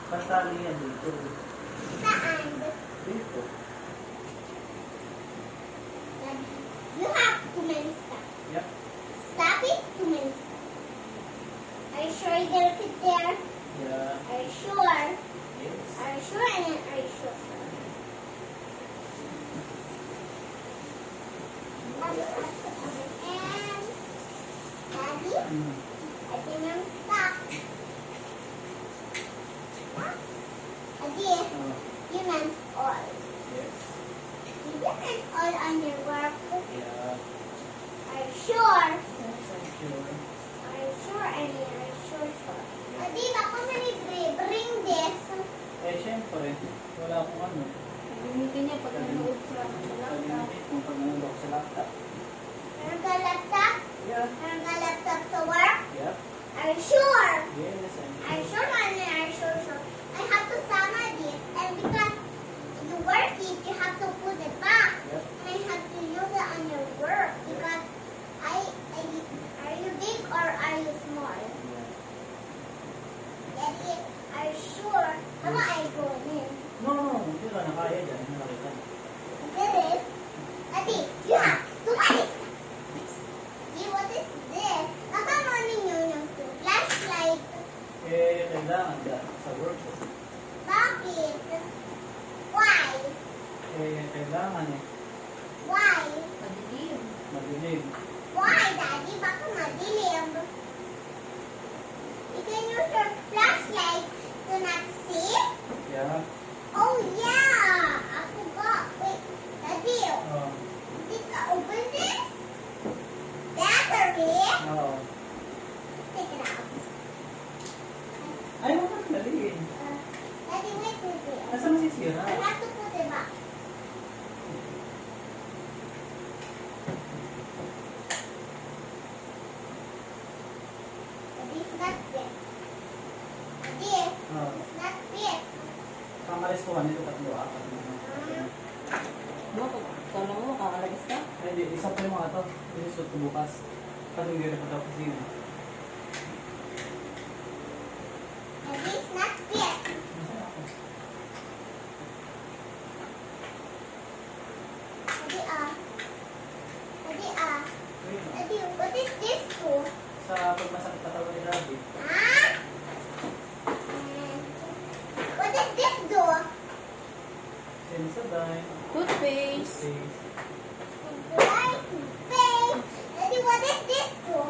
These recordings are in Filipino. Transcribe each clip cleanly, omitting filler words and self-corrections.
Patali yan dito. Saan? Dito. You have too many stuff. Yep. Stop it, too many stuff. Are you sure you're gonna fit there? Yeah. Are you sure? Yes. Are you sure? And then are you sure? And Daddy, I think I'm stuck. Daddy, Oh, you meant all. yes. You meant all on your work. Yeah. Are you sure? Yes, I'm sure. Are you sure? I mean, are you sure? Daddy, baka bring this. Eh, syempre, wala akong ano. Gamitin niya pag nanood sa laptop. Kalimutin kung pag nanonood sa laptop. Meron ka laptop? Yeah. Meron ka laptop sa work? Yep. Are you sure? Yes, I'm Are you sure. sure, honey? Are you sure? I have to summer this. And because you work it, you have to put it back. Yep. And I have to use it on your work. Because are you big or are you small? Yeah. Daddy, are you sure? How about I go in? No, hindi ka na kaya dyan. Nakita. Get it? Daddy, you have to buy this. See, what is this? Baka morning yung flashlight. Eh, kailangan dyan sa work ko. Bakit? Why? Eh, kailangan eh. Why? Madilim. Madilim. Why, Daddy? Baka madilim. You can use your flashlight to not see? Yeah. Oh, yeah! I forgot. Wait, Daddy, Oh. did you open this? Battery? Oo. Take it out. Ay, huwag kang daliin. Daddy, wait, wait. Nasaan masisira? I have to put it back. Daddy, it's not fit. Daddy, Oo. it's not fit. Kamalis ko nito tatlo, apat na. Ano pag kala mo makakalabas ka? Ay, di, isa pa yung mga to. Isusot ko bukas. Pag hindi rin pa daw kasi yun. Daddy, it's not fit. Nasaan ako? Daddy, Daddy, Ayun, oh. Daddy, what is this for? Sa pagmasakit katawan ni Daddy. Huh? What is this door? Sensodyne. Toothpaste. Right face. Daddy, what is this for?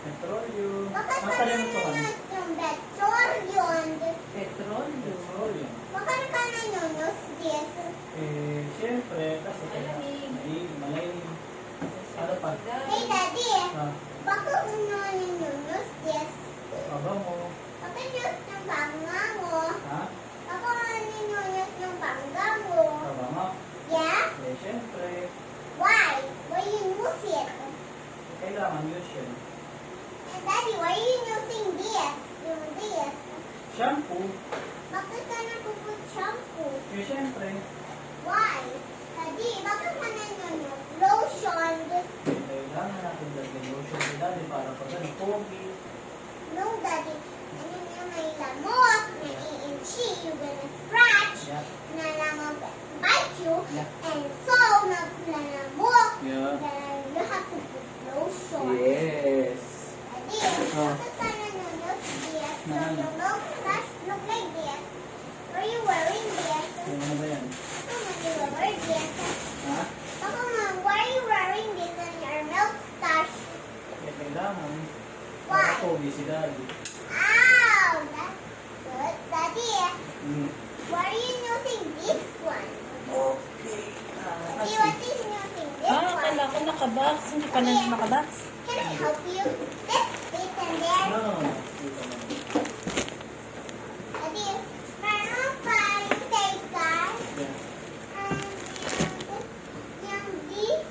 Petroleum. Bakit ka Nakalimutan ko. nanyunos yung petroleum? Petroleum. Petroleum. Bakit ka nanyunos this? Eh, syempre, kasi Malamig. malamig. Ano pa? Hey, Daddy, Ah, bakit mo nanyunos this? baba mo. Bakit yun yung banga mo? Ha? Bakit nanyunos yung banga mo? Baba mo. Yeah? Eh, syempre, Why? Why you use it? kailangan yun siya. And Daddy, why are you using this? Yung this? Shampoo. Bakit ka nagpuput shampoo? Eh, syempre, Why? Daddy, bakit ka nanyunos lotion? kailangan natin lagyan lotion ni Daddy para pag ano, pogi. No, Daddy. Ano yung may lamok, may iinchi, you're gonna scratch, Yeah. na lamok bite you, Yeah. and so, na lamok, Yeah. then you have to put lotion. Yes. Daddy, Oh. bakit ka nanyunos this? So, Ano? your milk flash look like this. Are you wearing this? Ano ba yan? Baka you wear this. Ha? Baka why are you wearing this on your milk stash? Eh, kailangan. Why? Para pogi si Daddy. Ow! That's good. Daddy, Mm. why are you using this one? Okay. Daddy, what is using this Ah, one? akala ko nakabox. Hindi pa na nakabox. Can I help you? This fit in there. No. Dito na. Daddy, meron pa yung teka. Yeah. Yung this.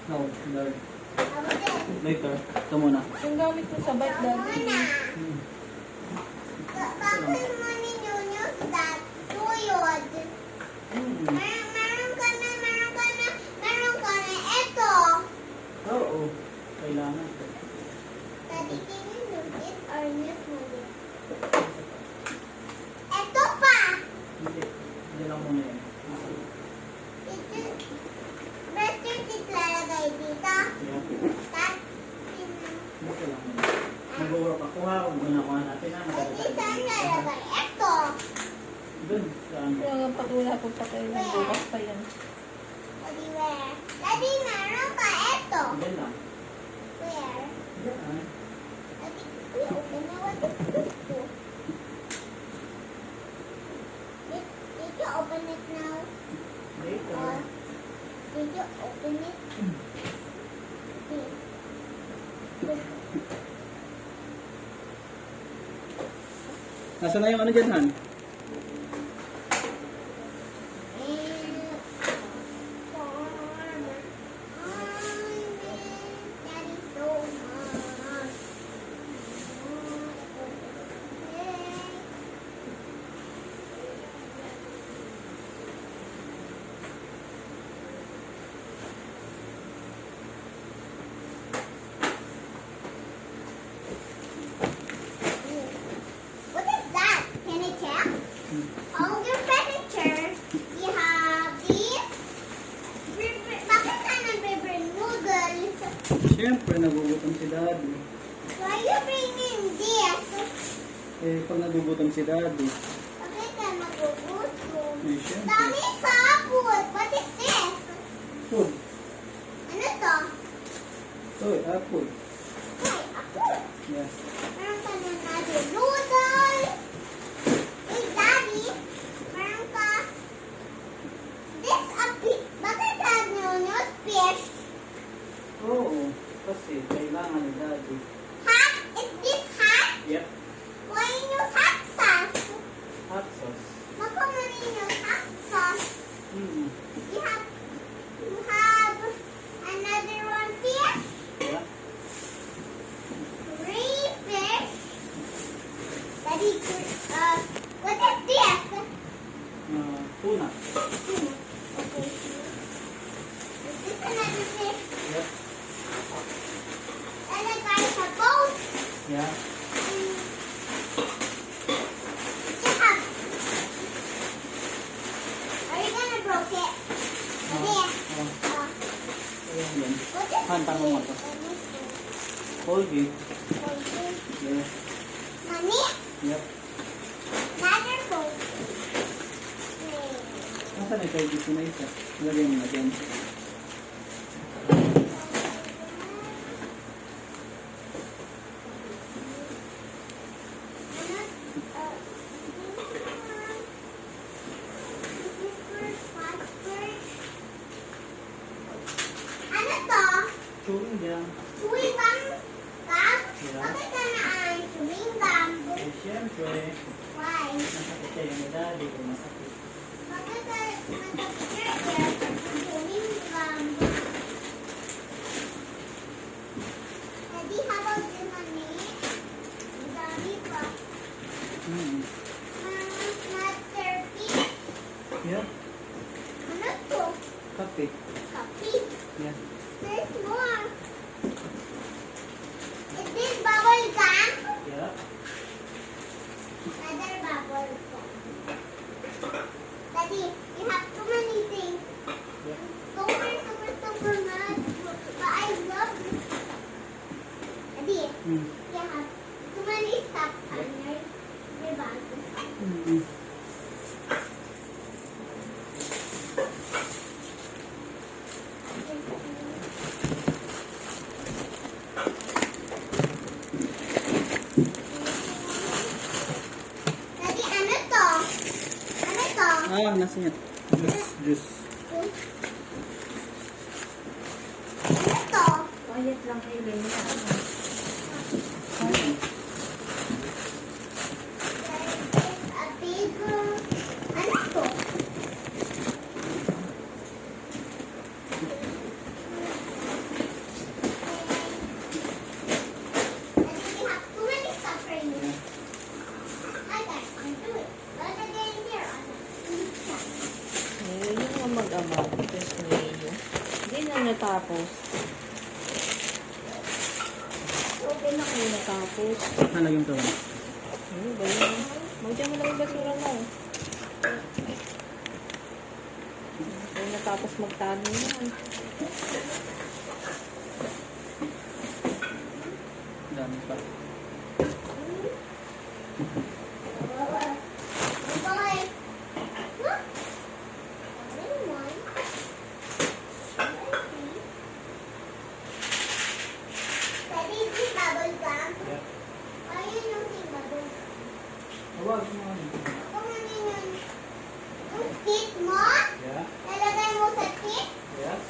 No, Lord. How about this? Later. Ito muna. Yung gamit mo sa bike, Daddy. Muna. Hmm. Bakit mo ninyunyos that tuyod? Hmm. Meron ka na ito. Oo. Kailangan. Daddy, can you use this or use mo this? Ito pa! natin na Adi, saan matatagal. nalagay? Eto. Doon, saan? Kaya nga pag wala po pa kayo, bukas pa yan. Adi, where? Daddy, meron pa eto. Diyan lang. Where? Diyan. Adi, we open na. What is this to? Did you open it now? Later. Or did you open it? Nasaan na yung ano dyan, Han? What is that? Can I check? All your furniture. You have these. Bakit ka nag-river noodles? Siyempre, nagugutom si Daddy. Why you bringing this? Eh, pag nagugutom si Daddy, Bakit ka magugutom? eh, siyempre. Dami sabon. What is this? Food. Ano to? Uy, apple. Ay, ako. Yeah. Meron ka na natin noodles. Hey, Daddy. Meron ka. This a fish. Bakit ka nunod fish? Oo, kasi kailangan ni Daddy. Hot? Is this hot? Yep. Why you hot sauce? Hot sauce. Makamani hot sauce. Mm-hmm. You have another one fish? Yeah. 3 fish. Daddy, what is this? Tuna. Okay. Is this another fish? Yep. And I got a boat. Yeah. You have. Are you gonna broke it? Okay. Oh, ayan yan. What is Han, tanong mo to. Colgate. Okay. Yeah. Money? Yep. Another boat. Nasaan na kayo dito na isa? Lagay mo na dyan. Ano to? Chewing gum. Chewing gum? Gum? Yeah. Bakit ka na ang chewing gum? Eh, siyempre, Why? masakit siya yung Daddy kung masakit. Bakit ka nag-burger chewing gum? Daddy, how about this money? Daddy pa. Mm-hmm. Masterpiece? Yeah. Ano to? Kape. Coffee? Yeah. There's more. Is this bubble gum? Yeah. Another bubble gum. Daddy, you have too many things. Yeah. Super much. But I love this stuff. Daddy, Mm. you have too many stuff on your bag. Mm-hmm. Daddy, ano to? Ano to? Ah, nasa yan. Juice. Ano to? Quiet lang kayo, Lenny. There is a big, ano to? Daddy, we have too many stuff right here. Yeah. I can do it. But again here on the inside. Ngayon yung mga mag-ama. Tapos ngayon. Hindi na natapos. Okay na kayo natapos. Halagyan yung tawa. Ano ba yun? Magdiyan mo lang yung basura mo. Kayo natapos magtano yan. Dami pa. Bye. Look. Only one. Daddy, is it bubble gum? Yeah. Why are you using bubble gum? Huwag mo ano. Ako namin yun. Yung teeth mo? Yeah. Nalagay mo sa teeth? Yes.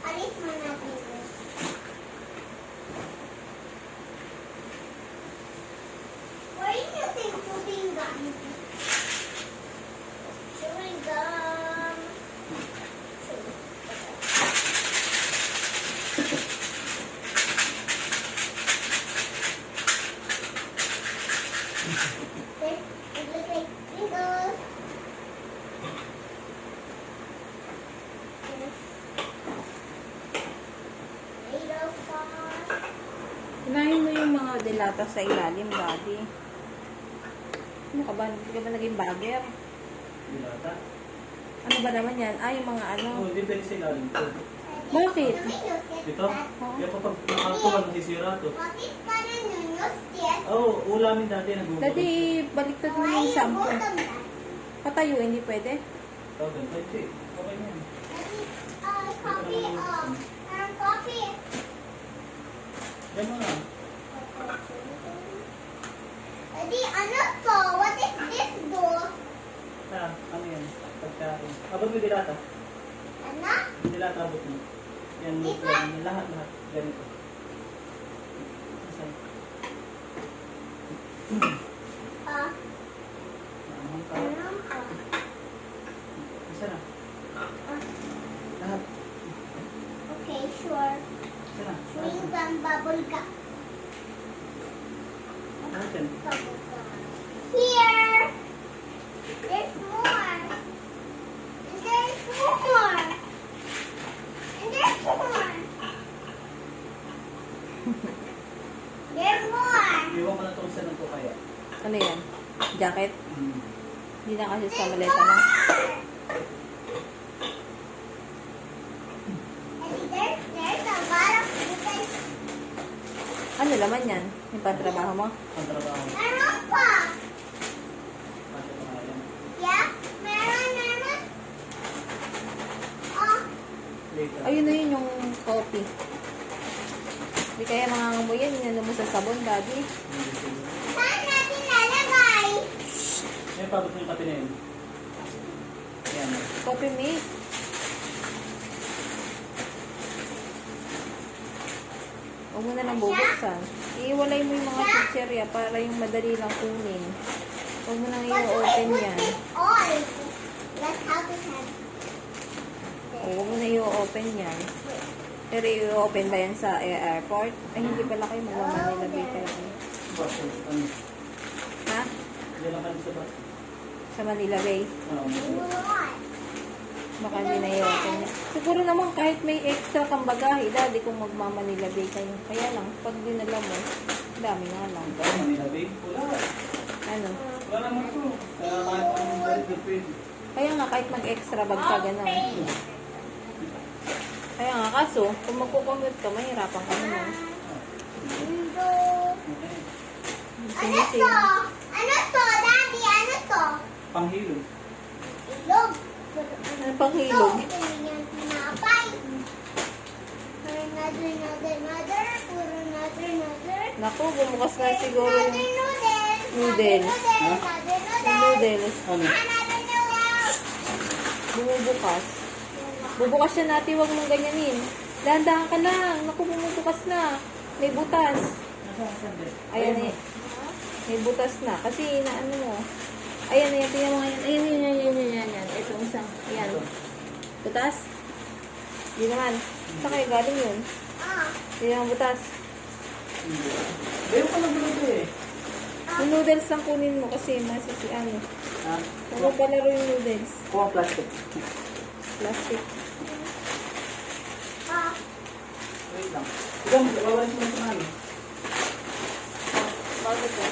Alis mo natin yun. Why are you using chewing gum? Chewing gum. It looks like Pringles. Tomato sauce. Unahin mo yung mga dilata sa ilalim, Daddy. Ano ka ba? Hindi ka ba naging bagger? Dilata. Ano ba naman yan? Ay, yung mga ano. Oh, hindi pwede sa ilalim ko. Bakit? Dito? Kaya kapag nakakuha ng sisira to. Bakit ka na nunos, yes? Oh, ulamin dati nagbubukas. Daddy, baliktad mo Why yung you shampoo. bottom that? Patayo, hindi pwede. Oh, ganito. Okay, okay na yan. Daddy, copy, copy. Yan mo na. Daddy, ano to? What is this do? Ah, ano yan? Pagkain. Abot mo dilata. Ano? Dilata abot mo. Yan, Ito? yan. Lahat. Ganito. Asan? Ah, Naamang ka. ano ka? Isa na. Ah, Lahat. okay, sure. Isa na. Chewing gum, bubble gum. Lahat yan. Bubble gum. Here! There's more. And there's more. And there's more. There's more. Iwan ko na itong isa ng to kaya. Ano yan? Jacket? Hmm. Hindi na kasi sa There's maleta na. more. And there's a lot of different. Ano laman yan? Yung pantrabaho mo? Pantrabaho. Meron pa. Kasi mga yan. Yeah, meron. Oh, Later. Ayun na yun yung coffee. Hindi kaya nangangamoy yan. Yan mo sa sabon, Daddy. saan natin lalagay? Yan, pabot mo yung kape na yun. Yan. Coffee mate. Huwag mo na lang bubuksan. Iiwalay mo yung mga chicherya para yung madali lang kunin. Huwag mo nang But we i-open put yan. this all. That's how to have. Huwag mo na i-open yan. Pero i-open ba yan sa airport? Ay, hindi pala kayo magmamanila Bay kayo. Bus. Ano? Ha? Yan lang kami sa bus. Sa Manila Bay? Oo. What? Baka hindi na i-open yan. Siguro naman kahit may extra kang bagahe, Daddy, kung magmamanila Bay kayo. Kaya lang, pag dinala mo, dami nga lang. Kaya Manila Bay? Wala. Ano? Wala naman ito. Kaya kahit anong balik na pwede. Kaya nga, kahit mag-extra bag ka, gano'n. Kaya nga, kaso, kung magkukommute ka, mahirapan ka naman. Mundo. Okay. Ano to? Ano to, Daddy? Ano to? Panghilod. Ilog. Ano pang hilog? Ito yung tinapay. Another. Puro another. Naku, bumukas na siguro Another yung noodles. Noodles. Another noodles. noodles. Ano? Another noodles. Bumubukas. Bubukas siya natin, huwag mong ganyanin. Dahan-dahan ka lang. Naku, bumubukas na. May butas. Nasaan? Ayan eh. May butas na. Kasi inaano mo. Ayan, ayan. Tingnan mo ngayon. Ayan. Ito isang. Ayan. Butas? Hindi naman. Saan kayo galing yun? Ah. Hindi naman butas. Meron ka lang bulog eh. Yung noodles lang kunin mo kasi masisi ano. Ha? Huwag palaro yung noodles. Kuha plastic. Plastic. Ah. Wait lang. Ikaw, wawalis mo sa namin. Bakit ito?